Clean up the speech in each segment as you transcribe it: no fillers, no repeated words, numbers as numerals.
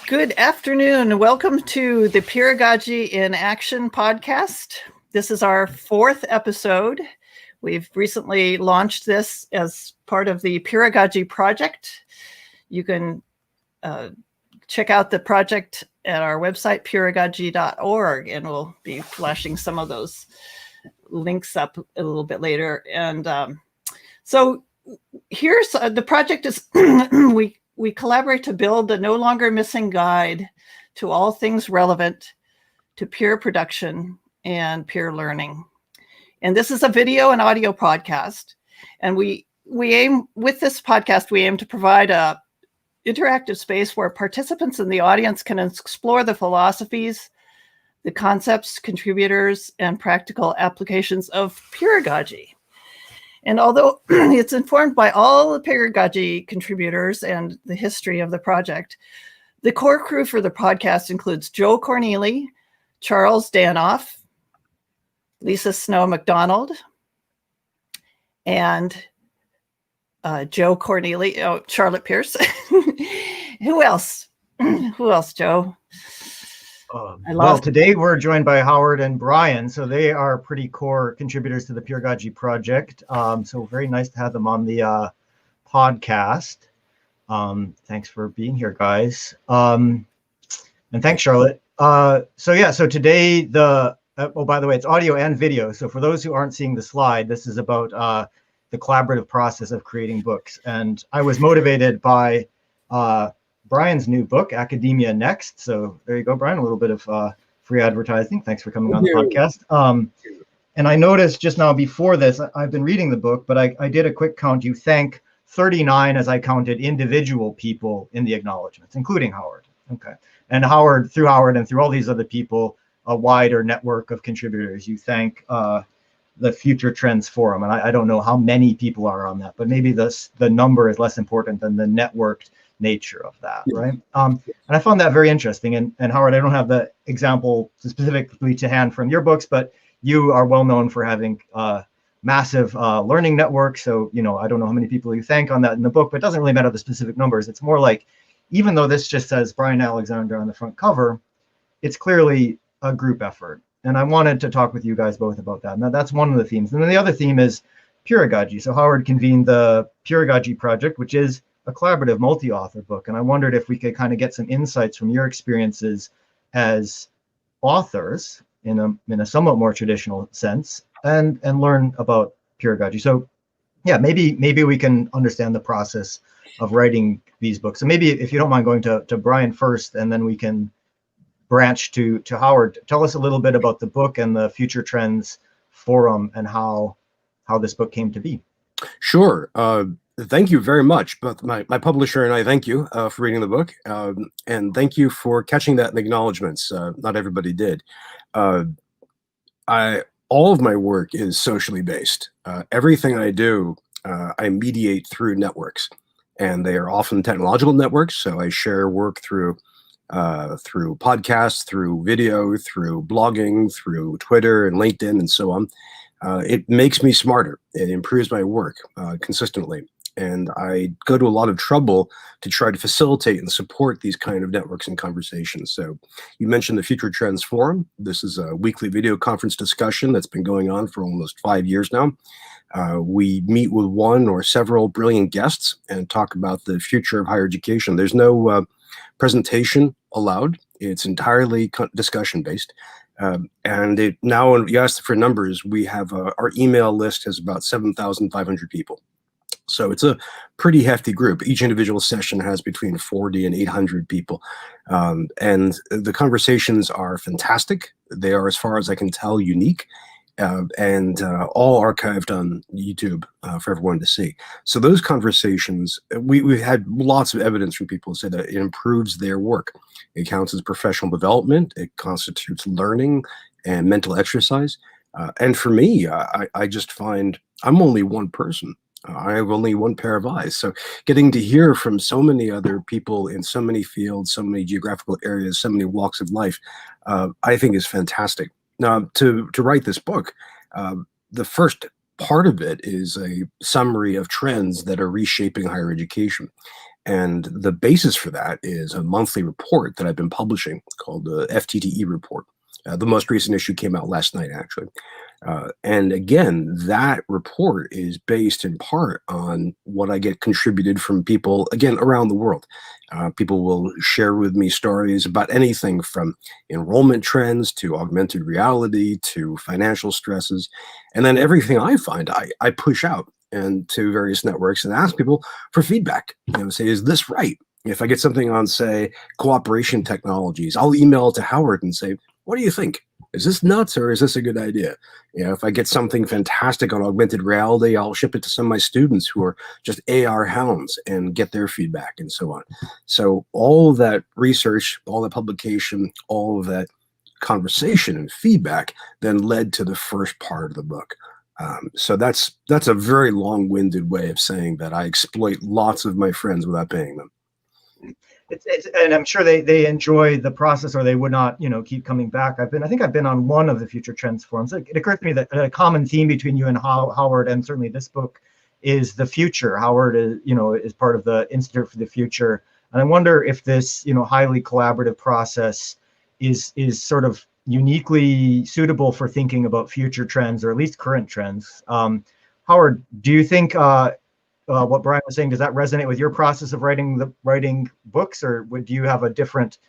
Good afternoon. Welcome to the Peeragogy in Action podcast. This is our fourth episode. We've recently launched this as part of the Peeragogy project. You can check out the project at our website, peeragogy.org, and we'll be flashing some of those links up a little bit later. And so here's the project is we collaborate to build the no longer missing guide to all things relevant to peer production and peer learning. And this is a video and audio podcast. And we aim with this podcast, we aim to provide a interactive space where participants in the audience can explore the philosophies, the concepts, contributors, and practical applications of peeragogy. And although it's informed by all the peeragogy contributors and the history of the project, the core crew for the podcast includes Joe Corneli, Charles Danoff, Lisa Snow McDonald, and Joe Corneli, Charlotte Pierce. Who else? Who else, Joe? Well, today we're joined by Howard and Brian, so they are pretty core contributors to the Peeragogy project. So very nice to have them on the podcast. Thanks for being here, guys. And thanks, Charlotte. So today by the way, it's audio and video. So for those who aren't seeing the slide, this is about the collaborative process of creating books. And I was motivated by Brian's new book, Academia Next. So there you go, Brian, a little bit of free advertising. Thanks for coming on the podcast. And I noticed just now before this, I've been reading the book, but I did a quick count. You thank 39, as I counted, individual people in the acknowledgements, including Howard. Okay. And through Howard and through all these other people, a wider network of contributors. You thank the Future Trends Forum. And I don't know how many people are on that, but maybe the number is less important than the networked nature of that, right? And I found that very interesting. And Howard, I don't have the example specifically to hand from your books, but you are well known for having massive learning networks. So, I don't know how many people you thank on that in the book, but it doesn't really matter the specific numbers. It's more like, even though this just says Bryan Alexander on the front cover, it's clearly a group effort. And I wanted to talk with you guys both about that. Now, that's one of the themes. And then the other theme is Peeragogy. So Howard convened the Peeragogy project, which is a collaborative multi-author book. And I wondered if we could kind of get some insights from your experiences as authors in a somewhat more traditional sense and learn about peeragogy. So yeah, maybe we can understand the process of writing these books. So maybe if you don't mind going to Brian first, and then we can branch to Howard. Tell us a little bit about the book and the Future Trends Forum and how this book came to be. Sure. Thank you very much. Both my publisher and I thank you for reading the book. And thank you for catching that in the acknowledgements. Not everybody did. All of my work is socially based. Everything I do, I mediate through networks. And they are often technological networks. So I share work through podcasts, through video, through blogging, through Twitter and LinkedIn and so on. It makes me smarter. It improves my work consistently. And I go to a lot of trouble to try to facilitate and support these kind of networks and conversations. So you mentioned the Future Trends Forum. This is a weekly video conference discussion that's been going on for almost 5 years now. We meet with one or several brilliant guests and talk about the future of higher education. There's no presentation allowed. It's entirely discussion based. And now, when you asked for numbers, we have our email list has about 7,500 people. So it's a pretty hefty group. Each individual session has between 40 and 800 people. And the conversations are fantastic. They are, as far as I can tell, unique. And all archived on YouTube for everyone to see. So those conversations, we've had lots of evidence from people who say that it improves their work. It counts as professional development. It constitutes learning and mental exercise. And for me, I just find I'm only one person. I have only one pair of eyes. So getting to hear from so many other people in so many fields, so many geographical areas, so many walks of life, I think is fantastic. Now, to write this book, the first part of it is a summary of trends that are reshaping higher education. And the basis for that is a monthly report that I've been publishing called the FTTE report. The most recent issue came out last night, actually. And again, that report is based in part on what I get contributed from people, again, around the world. People will share with me stories about anything from enrollment trends to augmented reality to financial stresses. And then everything I find, I push out and to various networks and ask people for feedback. Say, is this right? If I get something on, say, cooperation technologies, I'll email to Howard and say, what do you think? Is this nuts or is this a good idea? If I get something fantastic on augmented reality, I'll ship it to some of my students who are just AR hounds and get their feedback and so on. So all of that research, all that publication, all of that conversation and feedback then led to the first part of the book. So that's a very long-winded way of saying that I exploit lots of my friends without paying them. And I'm sure they enjoy the process, or they would not, keep coming back. I think I've been on one of the Future Trends forums. It occurred to me that a common theme between you and Howard, and certainly this book, is the future. Howard is part of the Institute for the Future, and I wonder if this highly collaborative process is sort of uniquely suitable for thinking about future trends, or at least current trends. Howard, do you think what Brian was saying, does that resonate with your process of writing books, or do you have a different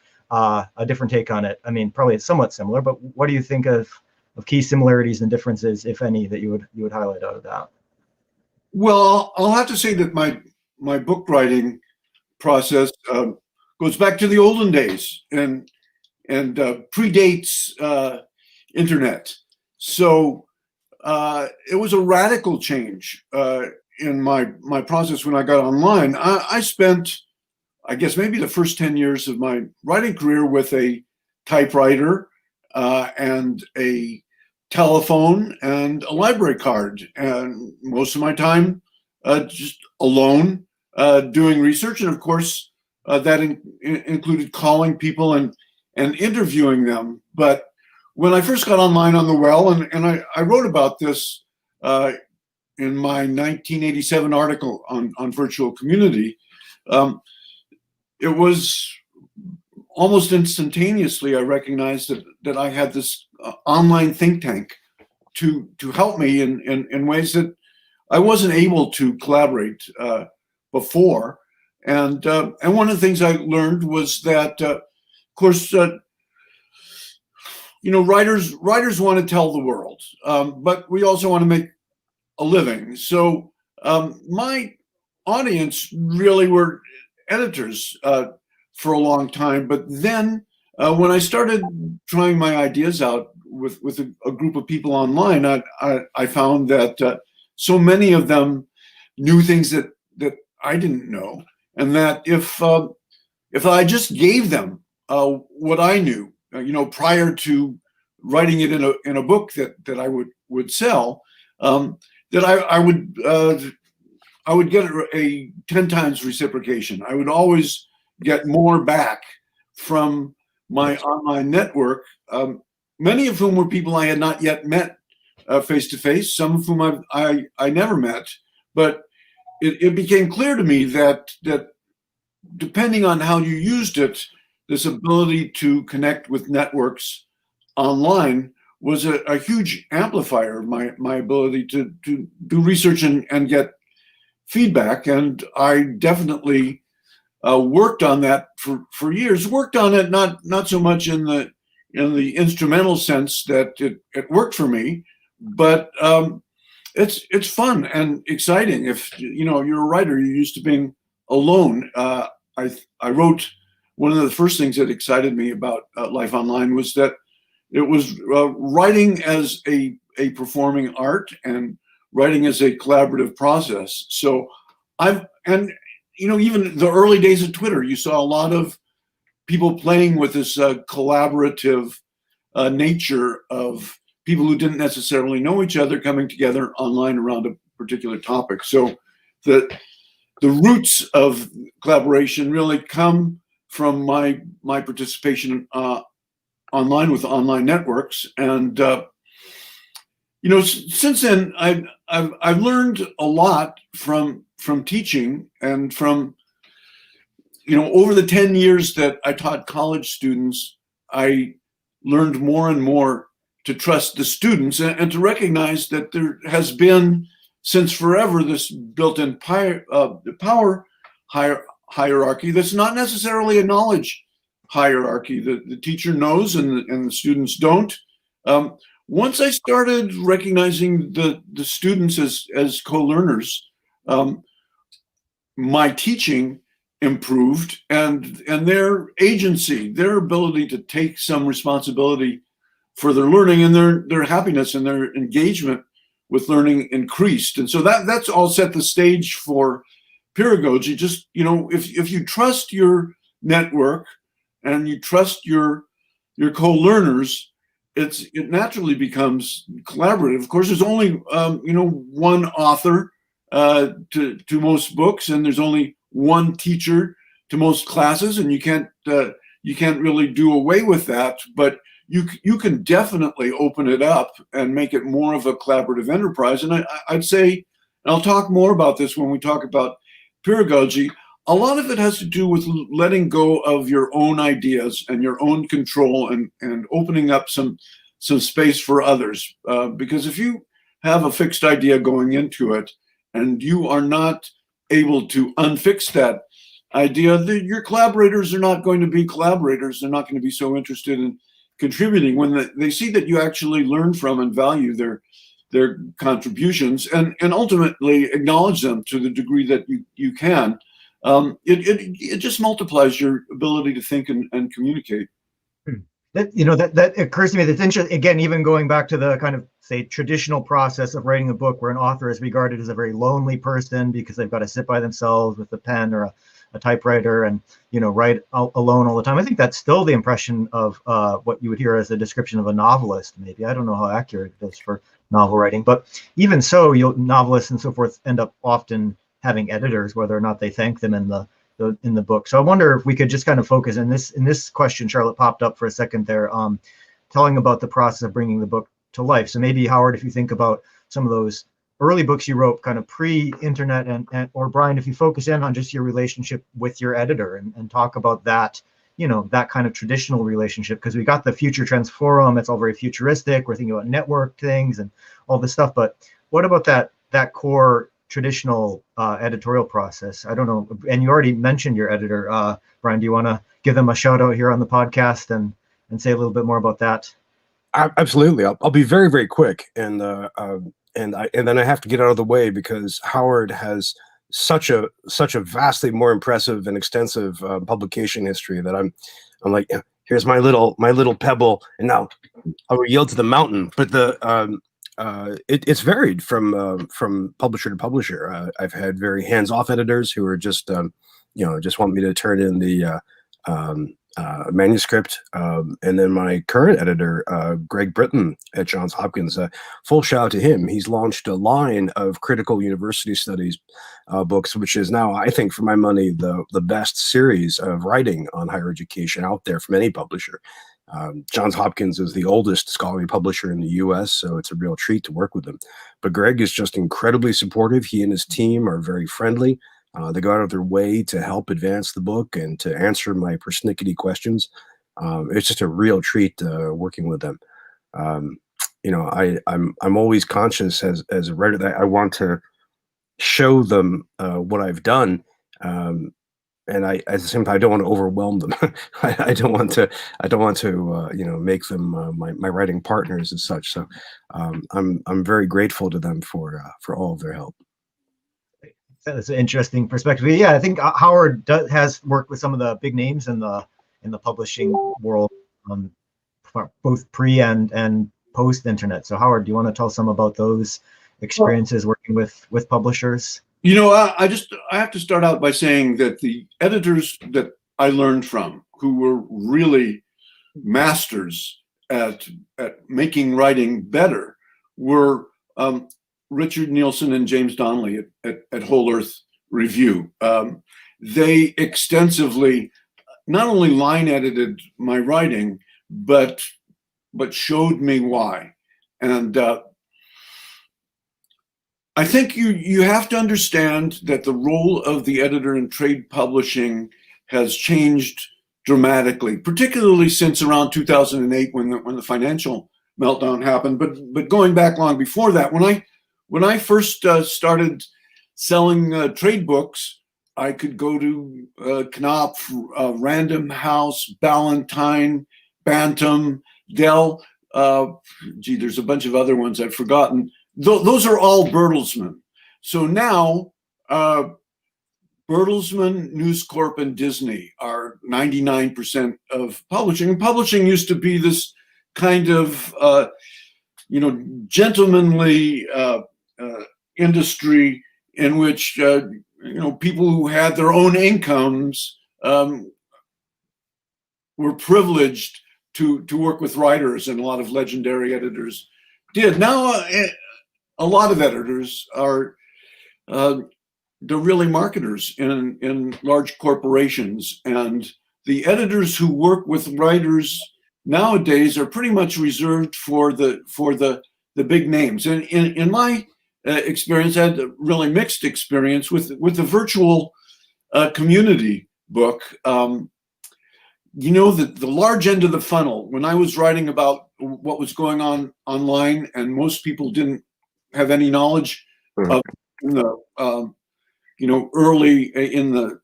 take on it? I mean, probably it's somewhat similar, but what do you think of key similarities and differences, if any, that you would highlight out of that? Well, I'll have to say that my book writing process goes back to the olden days and predates internet. So it was a radical change in my process when I got online. I spent, I guess, maybe the first 10 years of my writing career with a typewriter and a telephone and a library card, and most of my time just alone doing research. And of course, that included calling people and interviewing them. But when I first got online on the well, and I wrote about this in my 1987 article on virtual community, it was almost instantaneously I recognized that I had this online think tank to help me in ways that I wasn't able to collaborate before. And one of the things I learned was that, of course, writers want to tell the world, but we also want to make a living. So my audience really were editors for a long time. But then when I started trying my ideas out with a group of people online, I found that so many of them knew things that I didn't know, and that if I just gave them what I knew, prior to writing it in a book that I would sell, that I would get a 10 times reciprocation. I would always get more back from my online network, many of whom were people I had not yet met face to face, some of whom I never met. But it became clear to me that depending on how you used it, this ability to connect with networks online was a huge amplifier of my ability to do research and get feedback. And I definitely worked on that for years. Worked on it not so much in the instrumental sense that it worked for me, but it's fun and exciting. If you're a writer, you're used to being alone. I wrote, one of the first things that excited me about life online was that it was writing as a performing art and writing as a collaborative process. So even the early days of Twitter, you saw a lot of people playing with this collaborative nature of people who didn't necessarily know each other coming together online around a particular topic. So the roots of collaboration really come from my participation online with online networks, and Since then, I've learned a lot from teaching, and from, over the 10 years that I taught college students, I learned more and more to trust the students, and to recognize that there has been, since forever, this built-in power hierarchy that's not necessarily a knowledge hierarchy. The teacher knows, and the students don't. Once I started recognizing the students as co-learners, my teaching improved, and their agency, their ability to take some responsibility for their learning, and their happiness and their engagement with learning increased. And so that's all set the stage for peeragogy. Just, if you trust your network and you trust your co-learners, it naturally becomes collaborative. Of course, there's only one author to most books, and there's only one teacher to most classes, and you can't really do away with that. But you can definitely open it up and make it more of a collaborative enterprise. And I'd say, and I'll talk more about this when we talk about peeragogy, a lot of it has to do with letting go of your own ideas and your own control, and opening up some space for others. Because if you have a fixed idea going into it, and you are not able to unfix that idea, your collaborators are not going to be collaborators. They're not going to be so interested in contributing when they see that you actually learn from and value their contributions, and ultimately acknowledge them to the degree that you can. It just multiplies your ability to think and communicate. That occurs to me. That's interesting. Again, even going back to the kind of, say, traditional process of writing a book, where an author is regarded as a very lonely person because they've got to sit by themselves with a pen or a typewriter and write alone all the time. I think that's still the impression of what you would hear as a description of a novelist. Maybe, I don't know how accurate it is for novel writing, but even so, novelists and so forth end up often having editors, whether or not they thank them in the book. So I wonder if we could just kind of focus in this question. Charlotte popped up for a second there, telling about the process of bringing the book to life. So maybe, Howard, if you think about some of those early books you wrote, kind of pre-internet, and or Brian, if you focus in on just your relationship with your editor, and talk about that, that kind of traditional relationship, because we got the Future Trends Forum. It's all very futuristic. We're thinking about network things and all this stuff. But what about that core traditional editorial process? I don't know. And you already mentioned your editor, Brian. Do you want to give them a shout out here on the podcast and say a little bit more about that? Absolutely. I'll be very, very quick. And then I have to get out of the way, because Howard has such a vastly more impressive and extensive publication history that I'm like, here's my little pebble, and now I will yield to the mountain. But it's varied from publisher to publisher. I've had very hands-off editors who are just just want me to turn in the manuscript, and then my current editor, Greg Britton at Johns Hopkins, full shout out to him. He's launched a line of critical university studies books, which is now, I think, for my money, the best series of writing on higher education out there from any publisher. Johns Hopkins is the oldest scholarly publisher in the US, so it's a real treat to work with them. But Greg is just incredibly supportive. He and his team are very friendly. They go out of their way to help advance the book and to answer my persnickety questions. It's just a real treat working with them. I'm always conscious as a writer that I want to show them what I've done, and at the same time, I don't want to overwhelm them. I don't want to make them my writing partners as such. So I'm very grateful to them for all of their help. That's an interesting perspective. Yeah, I think Howard has worked with some of the big names in the publishing world, both pre and post internet. So Howard, do you want to tell some about those experiences working with publishers? I have to start out by saying that the editors that I learned from, who were really masters at making writing better, were Richard Nielsen and James Donnelly at Whole Earth Review. They extensively not only line edited my writing, but showed me why. And I think you have to understand that the role of the editor in trade publishing has changed dramatically, particularly since around 2008 when the financial meltdown happened. But going back long before that, when I first started selling trade books, I could go to Knopf, Random House, Ballantine, Bantam, Dell. There's a bunch of other ones I've forgotten. Those are all Bertelsmann. So now Bertelsmann, News Corp, and Disney are 99% of publishing. And publishing used to be this kind of, gentlemanly industry in which, people who had their own incomes were privileged to work with writers, and a lot of legendary editors did. Now, a lot of editors are they're really marketers in large corporations, and the editors who work with writers nowadays are pretty much reserved for the big names. And in my experience, I had a really mixed experience with the virtual community book. The large end of the funnel, when I was writing about what was going on online, and most people didn't have any knowledge of in the early in the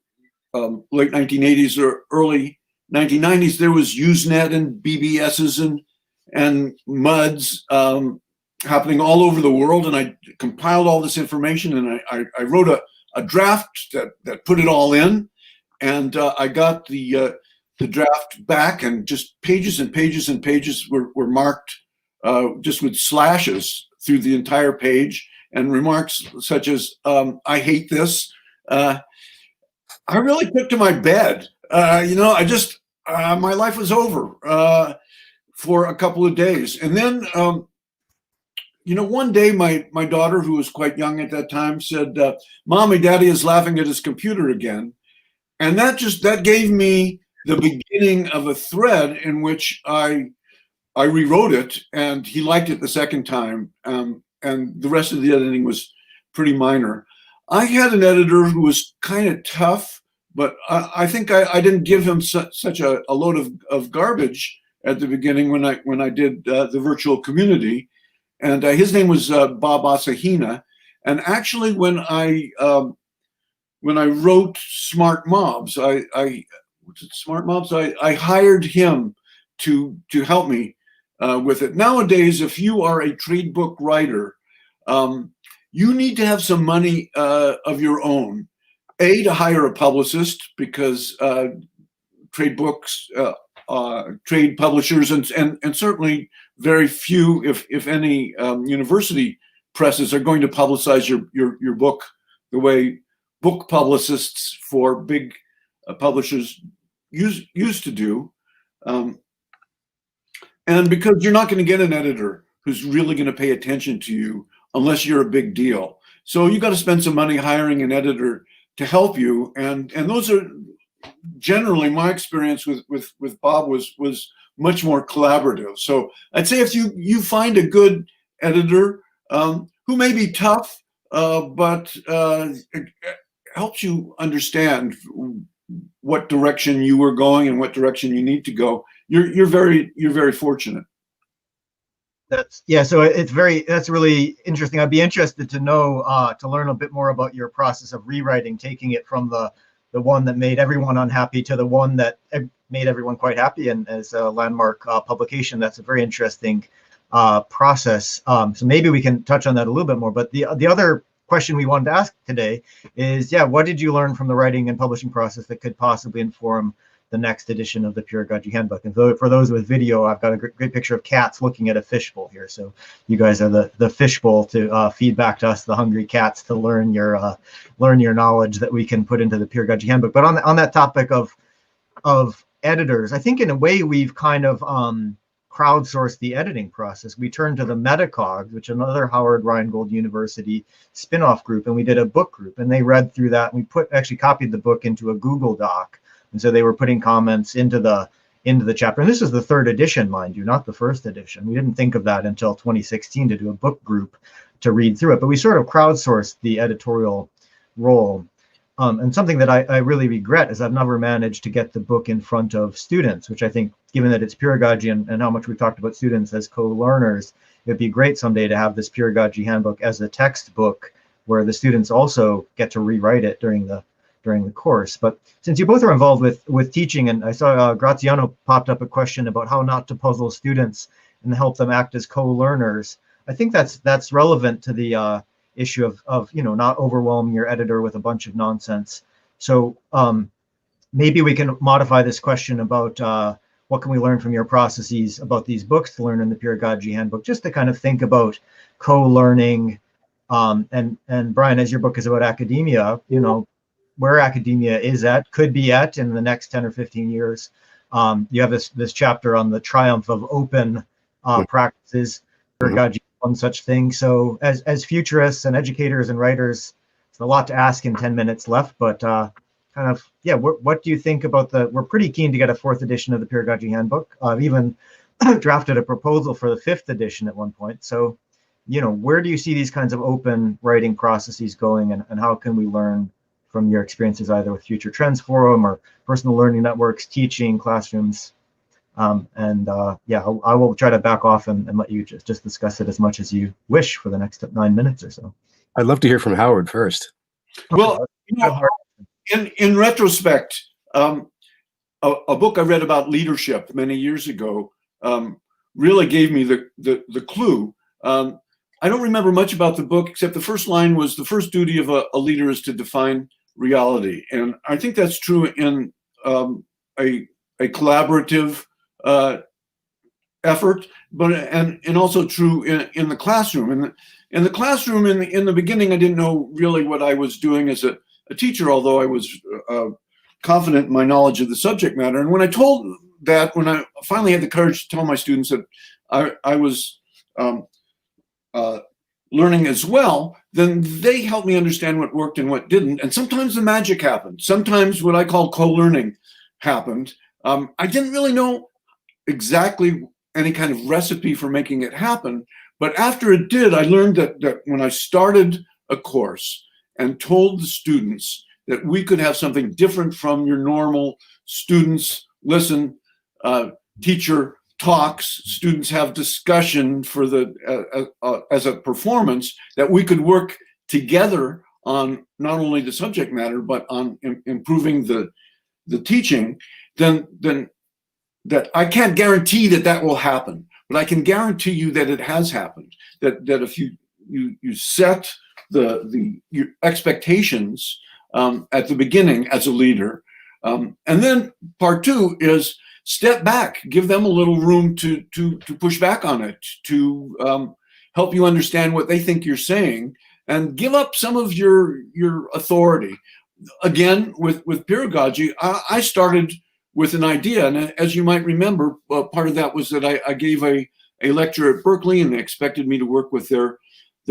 late 1980s or early 1990s, there was Usenet and BBSs and MUDs happening all over the world, and I compiled all this information, and I wrote a draft that put it all in, and I got the draft back, and just pages and pages and pages were marked just with slashes through the entire page, and remarks such as, I hate this. I really took to my bed. My life was over for a couple of days. And then, one day my daughter, who was quite young at that time, said, Mommy, Daddy is laughing at his computer again. And that gave me the beginning of a thread in which I rewrote it, and he liked it the second time. And the rest of the editing was pretty minor. I had an editor who was kind of tough, but I think I didn't give him such a load of garbage at the beginning when I did the virtual community. And his name was Bob Asahina. And actually, when I wrote Smart Mobs, I hired him to help me with it. Nowadays, if you are a trade book writer, you need to have some money of your own. To hire a publicist, because trade books, trade publishers, and certainly very few, if any, university presses are going to publicize your book the way book publicists for big publishers used to do. And because you're not going to get an editor who's really going to pay attention to you unless you're a big deal. So you got to spend some money hiring an editor to help you. And those are generally, my experience with Bob was much more collaborative. So I'd say if you find a good editor who may be tough, but helps you understand what direction you were going and what direction you need to go, you're very fortunate. That's really interesting. I'd be interested to know, to learn a bit more about your process of rewriting, taking it from the one that made everyone unhappy to the one that made everyone quite happy, and as a landmark publication. That's a very interesting process. So maybe we can touch on that a little bit more. But the other question we wanted to ask today is, what did you learn from the writing and publishing process that could possibly inform the next edition of the Peeragogy Handbook? And for those with video, I've got a great picture of cats looking at a fishbowl here. So you guys are the fishbowl to feed back to us, the hungry cats, to learn your knowledge that we can put into the Peeragogy Handbook. But on that topic of editors, I think in a way we've kind of crowdsourced the editing process. We turned to the Metacogs, which is another Howard Rheingold University spin-off group, and we did a book group, and they read through that. And we actually copied the book into a Google Doc. And so they were putting comments into the into the chapter. And this is the third edition, mind you, not the first edition. We didn't think of that until 2016 to do a book group to read through it, but we sort of crowdsourced the editorial role. And something that I really regret is I've never managed to get the book in front of students, which I think, given that it's peeragogy and how much we've talked about students as co-learners, it'd be great someday to have this Peeragogy Handbook as a textbook where the students also get to rewrite it during the course. But since you both are involved with teaching, and I saw Graziano popped up a question about how not to puzzle students and help them act as co-learners, I think that's relevant to the issue of not overwhelming your editor with a bunch of nonsense. So maybe we can modify this question about what can we learn from your processes about these books to learn in the Peeragogy Handbook, just to kind of think about co-learning. And Brian, as your book is about academia, where academia could be at in the next 10 or 15 years. You have this chapter on the triumph of open practices, peeragogy, one such thing. So as futurists and educators and writers, it's a lot to ask in 10 minutes left, but what do you think about we're pretty keen to get a 4th edition of the Peeragogy Handbook. I've even drafted a proposal for the 5th edition at one point. So, where do you see these kinds of open writing processes going, and how can we learn from your experiences either with Future Trends Forum or personal learning networks, teaching, classrooms? I will try to back off and let you just discuss it as much as you wish for the next 9 minutes or so. I'd love to hear from Howard first. Well, in retrospect, a book I read about leadership many years ago really gave me the clue. I don't remember much about the book, except the first line was, the first duty of a leader is to define reality. And I think that's true in a collaborative effort, and also true in the classroom. And in the classroom, in the beginning, I didn't know really what I was doing as a teacher, although I was confident in my knowledge of the subject matter. And when I finally had the courage to tell my students that I was learning as well, then they helped me understand what worked and what didn't. And sometimes the magic happened. Sometimes what I call co-learning happened. I didn't really know exactly any kind of recipe for making it happen. But after it did, I learned that when I started a course and told the students that we could have something different from your normal students listen, teacher talks, students have discussion for as a performance, that we could work together on not only the subject matter, but on improving the teaching, then that I can't guarantee that will happen, but I can guarantee you that it has happened. That if you set your expectations at the beginning as a leader, and then part 2 is step back, give them a little room to push back on it, to help you understand what they think you're saying, and give up some of your authority. Again, with peeragogy, I started with an idea, and as you might remember, part of that was that I gave a lecture at Berkeley, and they expected me to work with their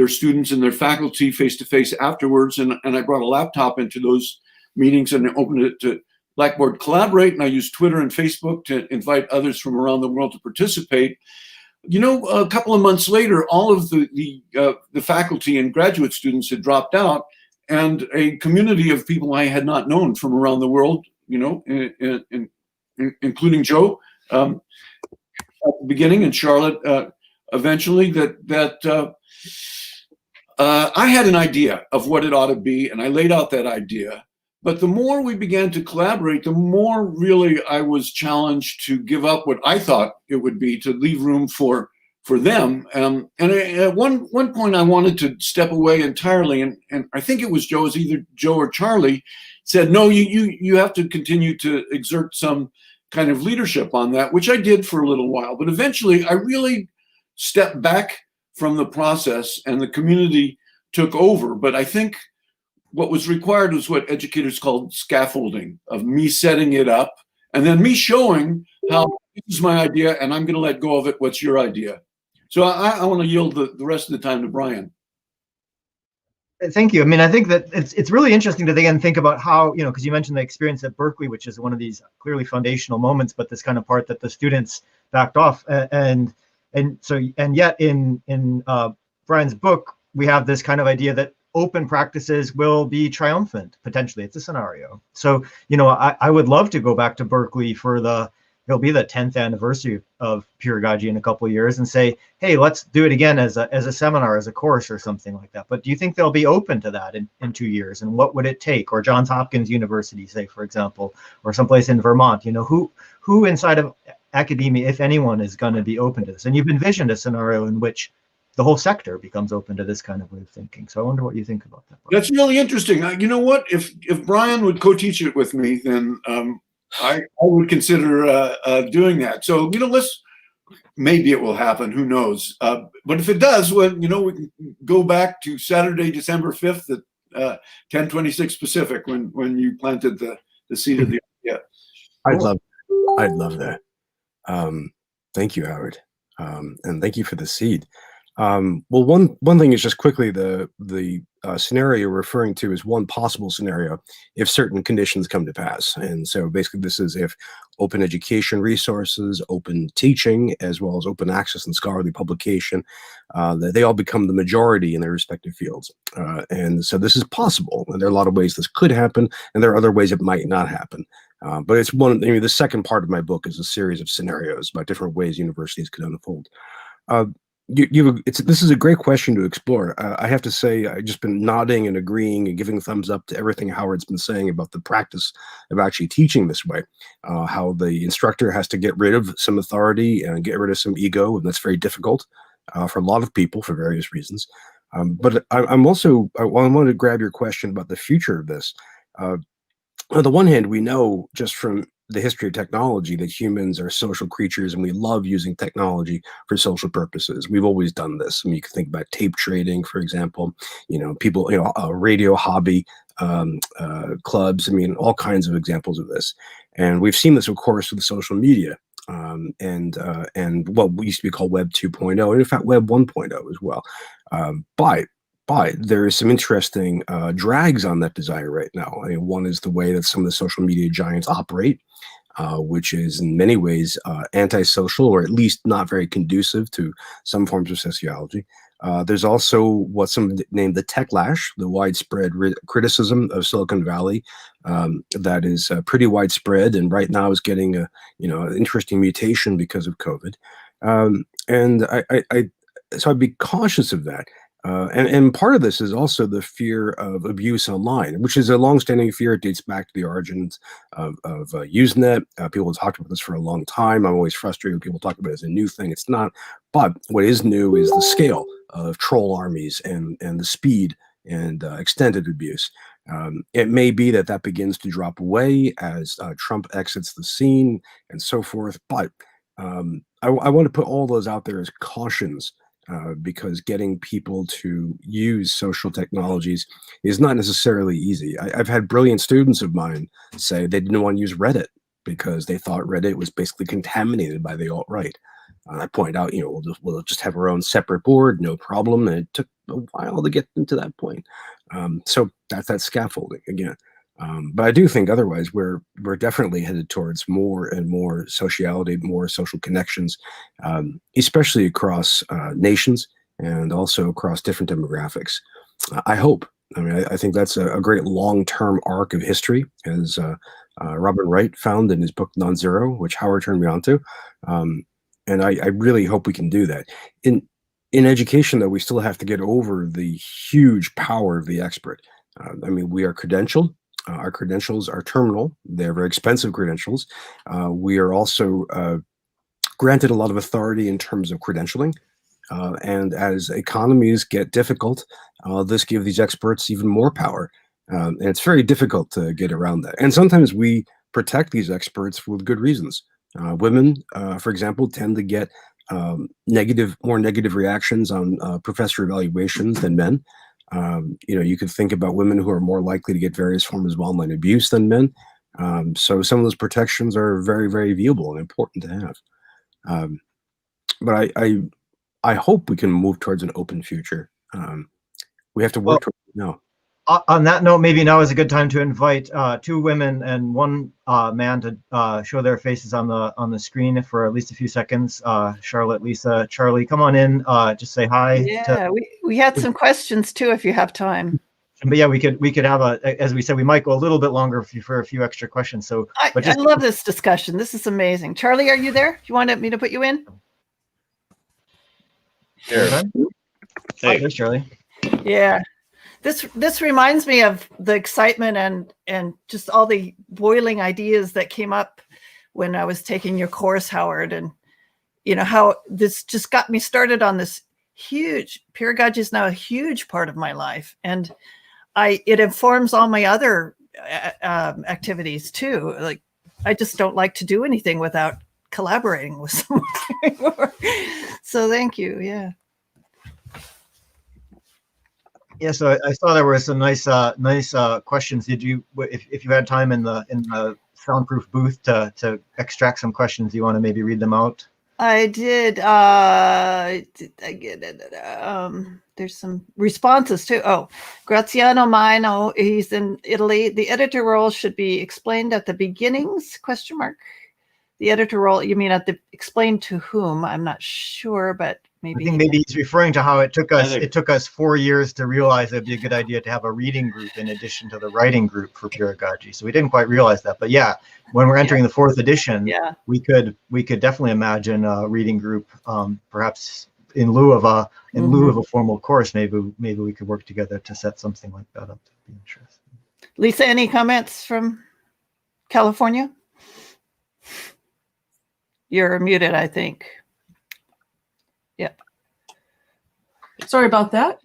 students and their faculty face-to-face afterwards, and I brought a laptop into those meetings and opened it to Blackboard Collaborate, and I used Twitter and Facebook to invite others from around the world to participate. A couple of months later, all of the faculty and graduate students had dropped out, and a community of people I had not known from around the world, including Joe at the beginning and Charlotte eventually, that I had an idea of what it ought to be, and I laid out that idea. But the more we began to collaborate, the more really I was challenged to give up what I thought it would be, to leave room for them. And at one point I wanted to step away entirely, and I think it was either Joe or Charlie said, no, you have to continue to exert some kind of leadership on that, which I did for a little while. But eventually I really stepped back from the process and the community took over. But I think what was required was what educators called scaffolding, of me setting it up and then me showing how this is my idea and I'm going to let go of it. What's your idea? So I want to yield the rest of the time to Brian. Thank you. I mean, I think that it's really interesting to again think about how, because you mentioned the experience at Berkeley, which is one of these clearly foundational moments, but this kind of part that the students backed off, and yet in Brian's book, we have this kind of idea that open practices will be triumphant potentially. It's a scenario. So I would love to go back to Berkeley for it'll be the 10th anniversary of Peeragogy in a couple of years and say, hey, let's do it again as a seminar, as a course or something like that. But do you think they'll be open to that in 2 years? And what would it take? Or Johns Hopkins University, say, for example, or someplace in Vermont, who inside of academia, if anyone, is going to be open to this? And you've envisioned a scenario in which the whole sector becomes open to this kind of way of thinking. So I wonder what you think about that. That's really interesting. You know what? If Brian would co-teach it with me, then I would consider doing that. So maybe it will happen. Who knows? But if it does, we can go back to Saturday, December 5th at 10:26 Pacific when you planted the seed of the idea. I'd love that. Thank you, Howard, and thank you for the seed. Well, one thing is just quickly the scenario you're referring to is one possible scenario if certain conditions come to pass. And so basically this is if open education resources, open teaching, as well as open access and scholarly publication, that they all become the majority in their respective fields. And so this is possible. And there are a lot of ways this could happen, and there are other ways it might not happen. But it's the second part of my book is a series of scenarios about different ways universities could unfold. This is a great question to explore. I have to say, I've just been nodding and agreeing and giving thumbs up to everything Howard's been saying about the practice of actually teaching this way. How the instructor has to get rid of some authority and get rid of some ego, and that's very difficult for a lot of people for various reasons. But I want to grab your question about the future of this. On the one hand, we know just from the history of technology that humans are social creatures and we love using technology for social purposes. We've always done this. I mean, you can think about tape trading, for example, people, radio hobby clubs. I mean, all kinds of examples of this. And we've seen this, of course, with social media and what used to be called Web 2.0, and in fact, Web 1.0 as well. But there is some interesting drags on that desire right now. I mean, one is the way that some of the social media giants operate, which is in many ways antisocial, or at least not very conducive to some forms of sociology. There's also what some name the techlash, the widespread criticism of Silicon Valley that is pretty widespread, and right now is getting an interesting mutation because of COVID. So I'd be cautious of that. And part of this is also the fear of abuse online, which is a longstanding fear. It dates back to the origins of Usenet. People have talked about this for a long time. I'm always frustrated when people talk about it as a new thing. It's not. But what is new is the scale of troll armies and the speed and extent of abuse. It may be that begins to drop away as Trump exits the scene and so forth. But I want to put all those out there as cautions. Because getting people to use social technologies is not necessarily easy. I've had brilliant students of mine say they didn't want to use Reddit because they thought Reddit was basically contaminated by the alt-right. I point out, we'll just have our own separate board, no problem. And it took a while to get them to that point. So that's that scaffolding again. But I do think otherwise we're definitely headed towards more and more sociality, more social connections, especially across nations and also across different demographics. I hope. I mean, I think that's a great long-term arc of history, as Robin Wright found in his book Non-Zero, which Howard turned me on to. And I really hope we can do that. In education, though, we still have to get over the huge power of the expert. I mean, we are credentialed. Our credentials are terminal. They're very expensive credentials. We are also granted a lot of authority in terms of credentialing. And as economies get difficult, this gives these experts even more power. And it's very difficult to get around that. And sometimes we protect these experts with good reasons. Women, for example, tend to get more negative reactions on professor evaluations than men. You could think about women who are more likely to get various forms of online abuse than men. So some of those protections are very, very viewable and important to have. But I hope we can move towards an open future. We have to work towards it now. On that note, maybe now is a good time to invite 2 women and 1 man to show their faces on the screen for at least a few seconds. Charlotte, Lisa, Charlie, come on in. Just say hi. Yeah, we had some questions too, if you have time. But yeah, we could have as we said, we might go a little bit longer for a few extra questions. So, I love this discussion. This is amazing. Charlie, are you there? Do you want me to put you in? Sure. Hey, there's Charlie. Yeah. This reminds me of the excitement and just all the boiling ideas that came up when I was taking your course, Howard, and how this just got me started on this huge pedagogy is now a huge part of my life, and it informs all my other activities too. Like, I just don't like to do anything without collaborating with someone anymore. So thank you. Yeah. Yeah, so I saw there were some nice questions. Did you, if you had time in the soundproof booth to extract some questions, do you want to maybe read them out? I did. Did I get it? There's some responses too. Oh, Graziano Mino, he's in Italy. The editor role should be explained at the beginnings? ? The editor role, you mean explained to whom? I'm not sure, but maybe. I think maybe he's referring to how it took us 4 years to realize it'd be a good idea to have a reading group in addition to the writing group for Peeragogy. So we didn't quite realize that, but yeah, when we're entering the 4th edition, we could definitely imagine a reading group, perhaps in lieu of a formal course. Maybe we could work together to set something like that up. That'd be interesting. Lisa, any comments from California? You're muted, I think. Yep. Sorry about that.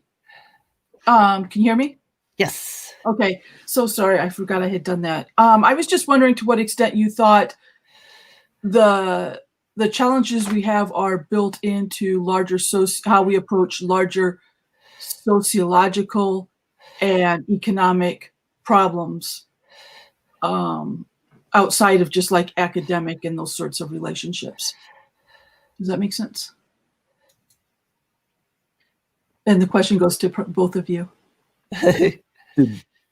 Can you hear me? Yes. Okay. So sorry, I forgot I had done that. I was just wondering to what extent you thought the challenges we have are built into how we approach larger sociological and economic problems outside of just like academic and those sorts of relationships. Does that make sense? And the question goes to both of you.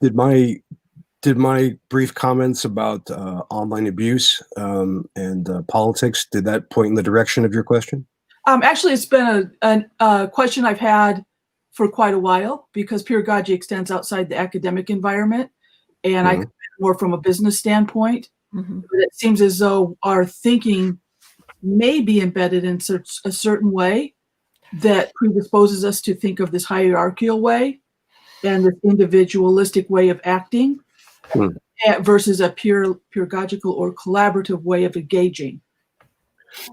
Did my brief comments about online abuse and politics, did that point in the direction of your question? Actually, it's been a question I've had for quite a while, because pedagogy extends outside the academic environment, and I more from a business standpoint. But it seems as though our thinking may be embedded in a certain way that predisposes us to think of this hierarchical way and this individualistic way of acting versus a pedagogical or collaborative way of engaging.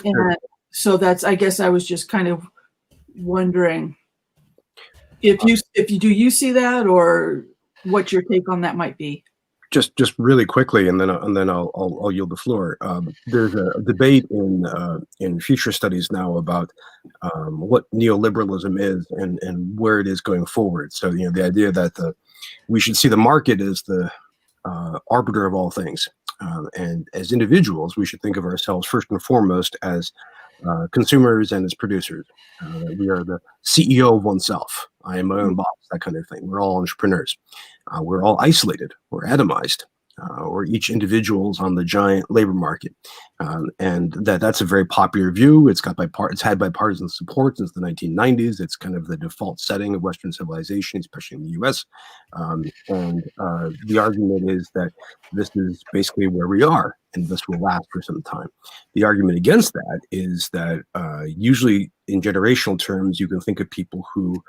And so that's, I guess I was just kind of wondering if you see that, or what your take on that might be. Just really quickly, and then I'll yield the floor. There's a debate in future studies now about what neoliberalism is and where it is going forward. So the idea that we should see the market as the arbiter of all things, and as individuals, we should think of ourselves first and foremost as consumers and as producers. We are the CEO of oneself. I am my own boss, that kind of thing. We're all entrepreneurs. We're all isolated or atomized, or each individual's on the giant labor market. And that's a very popular view. It's had bipartisan support since the 1990s. It's kind of the default setting of Western civilization, especially in the US. The argument is that this is basically where we are, and this will last for some time. The argument against that is that usually in generational terms, you can think of people who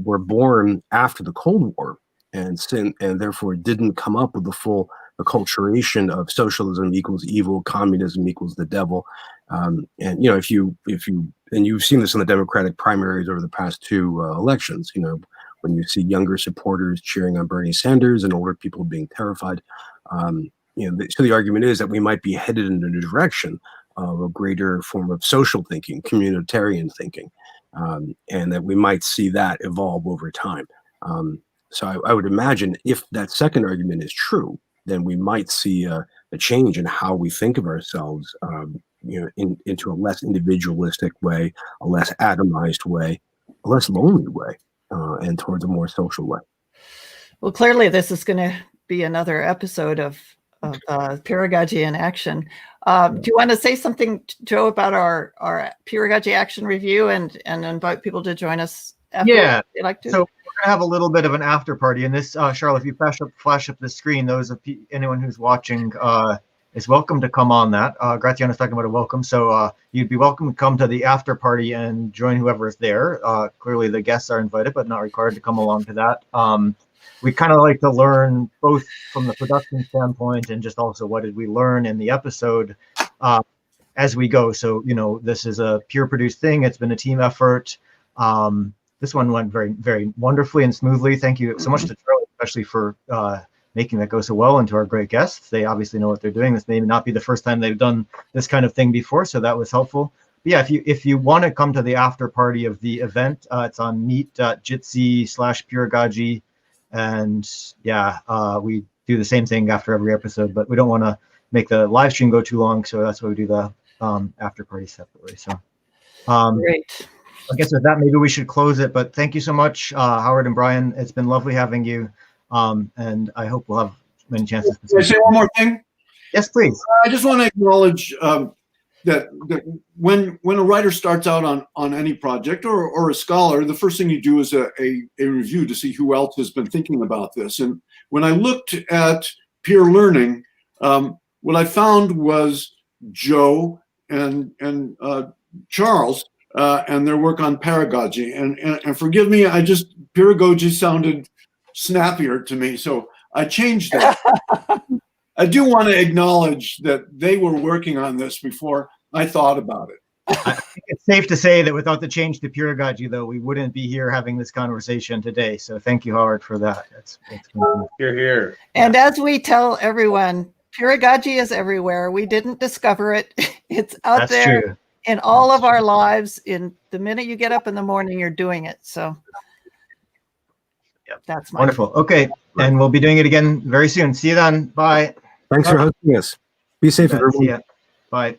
were born after the Cold War, and therefore didn't come up with the full acculturation of socialism equals evil, communism equals the devil. And you've seen this in the Democratic primaries over the past 2 elections, when you see younger supporters cheering on Bernie Sanders and older people being terrified. So the argument is that we might be headed in a direction of a greater form of social thinking, communitarian thinking, and that we might see that evolve over time. So I would imagine if that second argument is true, then we might see a change in how we think of ourselves, into a less individualistic way, a less atomized way, a less lonely way, and towards a more social way. Well, clearly this is going to be another episode of Peeragogy in Action. Do you want to say something, Joe, about our Peeragogy Action Review and invite people to join us? Yeah. Like to? So we're going to have a little bit of an after party. And this, Charlotte, if you flash up the screen, anyone who's watching is welcome to come on that. Graziano's talking about a welcome. So you'd be welcome to come to the after party and join whoever is there. Clearly the guests are invited, but not required to come along to that. We kind of like to learn both from the production standpoint and just also what did we learn in the episode as we go. So, this is a peer-produced thing. It's been a team effort. This one went very, very wonderfully and smoothly. Thank you so much to Charlie, especially for making that go so well, and to our great guests. They obviously know what they're doing. This may not be the first time they've done this kind of thing before, so that was helpful. But yeah, if you want to come to the after party of the event, it's on meet.jitsi/Peeragogy. And yeah, we do the same thing after every episode, but we don't want to make the live stream go too long, so that's why we do the after party separately. So Great. I guess with that, maybe we should close it, but thank you so much, Howard and Brian. It's been lovely having you, and I hope we'll have many chances. Can I say one more thing? Yes, please. I just want to acknowledge that when a writer starts out on any project or a scholar, the first thing you do is a review to see who else has been thinking about this. And when I looked at peer learning, what I found was Joe and Charles and their work on pedagogy. And forgive me, pedagogy sounded snappier to me, so I changed that. I do want to acknowledge that they were working on this before I thought about it. I think it's safe to say that without the change to Peeragogy, though, we wouldn't be here having this conversation today. So thank you, Howard, for that. That's Here. And as we tell everyone, Peeragogy is everywhere. We didn't discover it. It's out That's there true. in all of our lives. In the minute you get up in the morning, you're doing it. So that's wonderful. Okay. And we'll be doing it again very soon. See you then. Bye. Thanks for hosting us. Be safe, everyone. See ya. Bye.